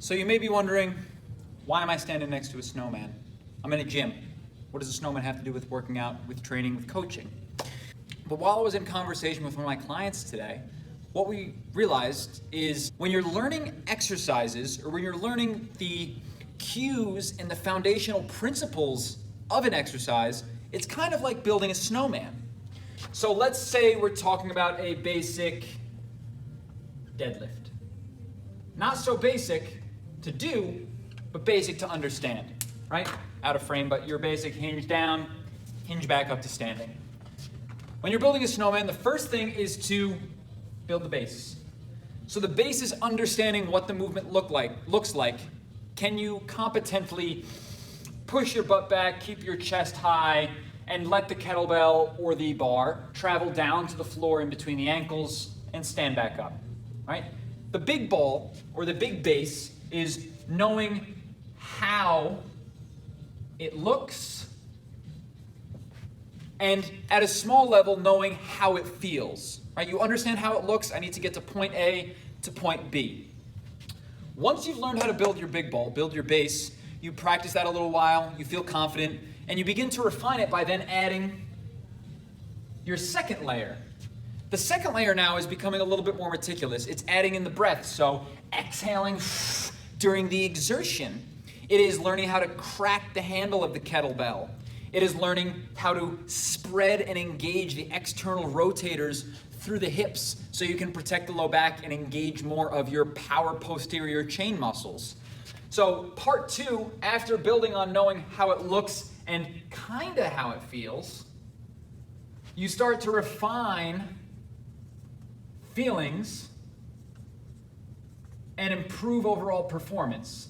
So you may be wondering, why am I standing next to a snowman? I'm in a gym. What does a snowman have to do with working out, with training, with coaching? But while I was in conversation with one of my clients today, what we realized is when you're learning exercises or when you're learning the cues and the foundational principles of an exercise, it's kind of like building a snowman. So let's say we're talking about a basic deadlift. Not so basic to do, but basic to understand, right? Out of frame, but your basic hinge down, hinge back up to standing. When you're building a snowman, the first thing is to build the base. So the base is understanding what the movement looks like. Can you competently push your butt back, keep your chest high, and let the kettlebell or the bar travel down to the floor in between the ankles and stand back up, right? The big ball, or the big base, is knowing how it looks, and at a small level, knowing how it feels, right? You understand how it looks. I need to get to point A to point B. Once you've learned how to build your big ball, build your base, you practice that a little while, you feel confident, and you begin to refine it by then adding your second layer. The second layer now is becoming a little bit more meticulous. It's adding in the breath, so exhaling during the exertion. It is learning how to crack the handle of the kettlebell. It is learning how to spread and engage the external rotators through the hips so you can protect the low back and engage more of your power posterior chain muscles. So part two, after building on knowing how it looks and kinda how it feels, you start to refine feelings and improve overall performance.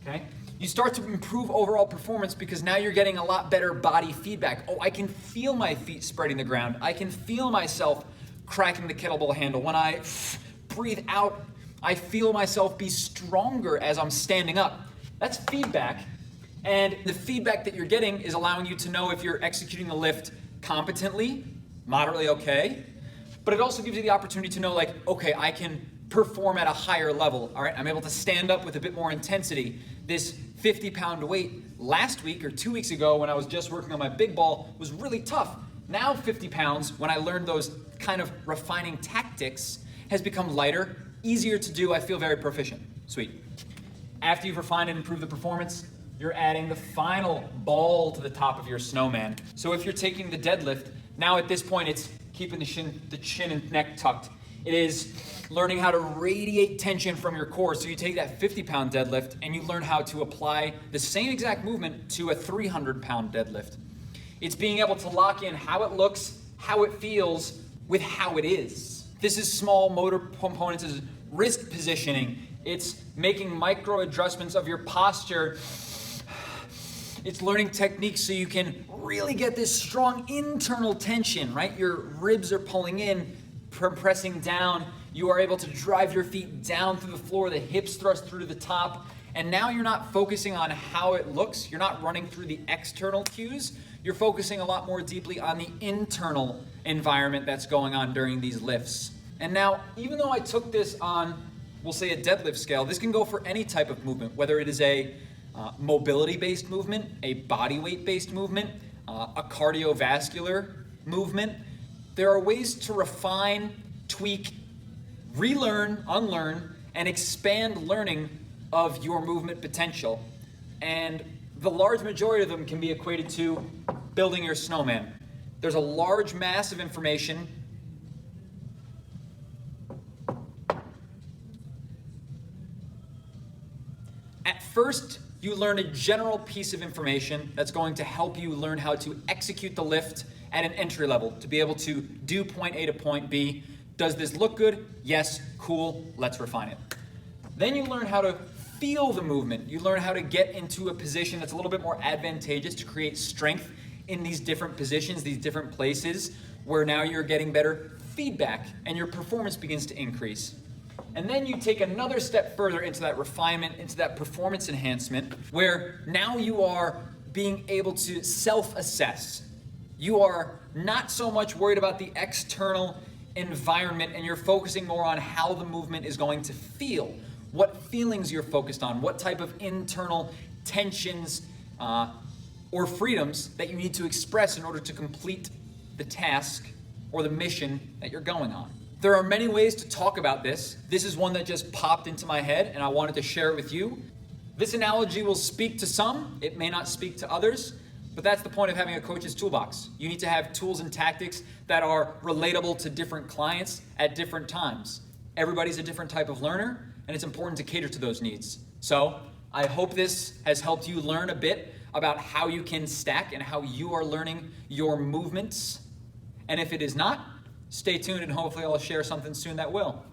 Okay? You start to improve overall performance because now you're getting a lot better body feedback. Oh, I can feel my feet spreading the ground. I can feel myself cracking the kettlebell handle. When I breathe out, I feel myself be stronger as I'm standing up. That's feedback. And the feedback that you're getting is allowing you to know if you're executing the lift competently, moderately okay, but it also gives you the opportunity to know, like, okay, I can perform at a higher level. All right, I'm able to stand up with a bit more intensity. This 50-pound weight last week or 2 weeks ago when I was just working on my big ball was really tough. Now 50 pounds, when I learned those kind of refining tactics, has become lighter, easier to do. I feel very proficient. Sweet. After you've refined and improved the performance, you're adding the final ball to the top of your snowman. So if you're taking the deadlift, now at this point it's keeping the chin and neck tucked. It is learning how to radiate tension from your core. So you take that 50-pound deadlift and you learn how to apply the same exact movement to a 300-pound deadlift. It's being able to lock in how it looks, how it feels, with how it is. This is small motor components, is wrist positioning. It's making micro adjustments of your posture. It's learning techniques so you can really get this strong internal tension, right? Your ribs are pulling in, pressing down. You are able to drive your feet down through the floor, the hips thrust through to the top. And now you're not focusing on how it looks. You're not running through the external cues. You're focusing a lot more deeply on the internal environment that's going on during these lifts. And now, even though I took this on, we'll say a deadlift scale, this can go for any type of movement, whether it is a mobility-based movement, a body weight-based movement, a cardiovascular movement. There are ways to refine, tweak, relearn, unlearn, and expand learning of your movement potential. And the large majority of them can be equated to building your snowman. There's a large mass of information. At first, you learn a general piece of information that's going to help you learn how to execute the lift at an entry level, to be able to do point A to point B. Does this look good? Yes, cool, let's refine it. Then you learn how to feel the movement. You learn how to get into a position that's a little bit more advantageous to create strength in these different positions, these different places, where now you're getting better feedback and your performance begins to increase. And then you take another step further into that refinement, into that performance enhancement, where now you are being able to self-assess. You are not so much worried about the external environment and you're focusing more on how the movement is going to feel, what feelings you're focused on, what type of internal tensions or freedoms that you need to express in order to complete the task or the mission that you're going on. There are many ways to talk about this. This is one that just popped into my head and I wanted to share it with you. This analogy will speak to some, it may not speak to others, but that's the point of having a coach's toolbox. You need to have tools and tactics that are relatable to different clients at different times. Everybody's a different type of learner, and it's important to cater to those needs. So I hope this has helped you learn a bit about how you can stack and how you are learning your movements. And if it is not, stay tuned and hopefully I'll share something soon that will.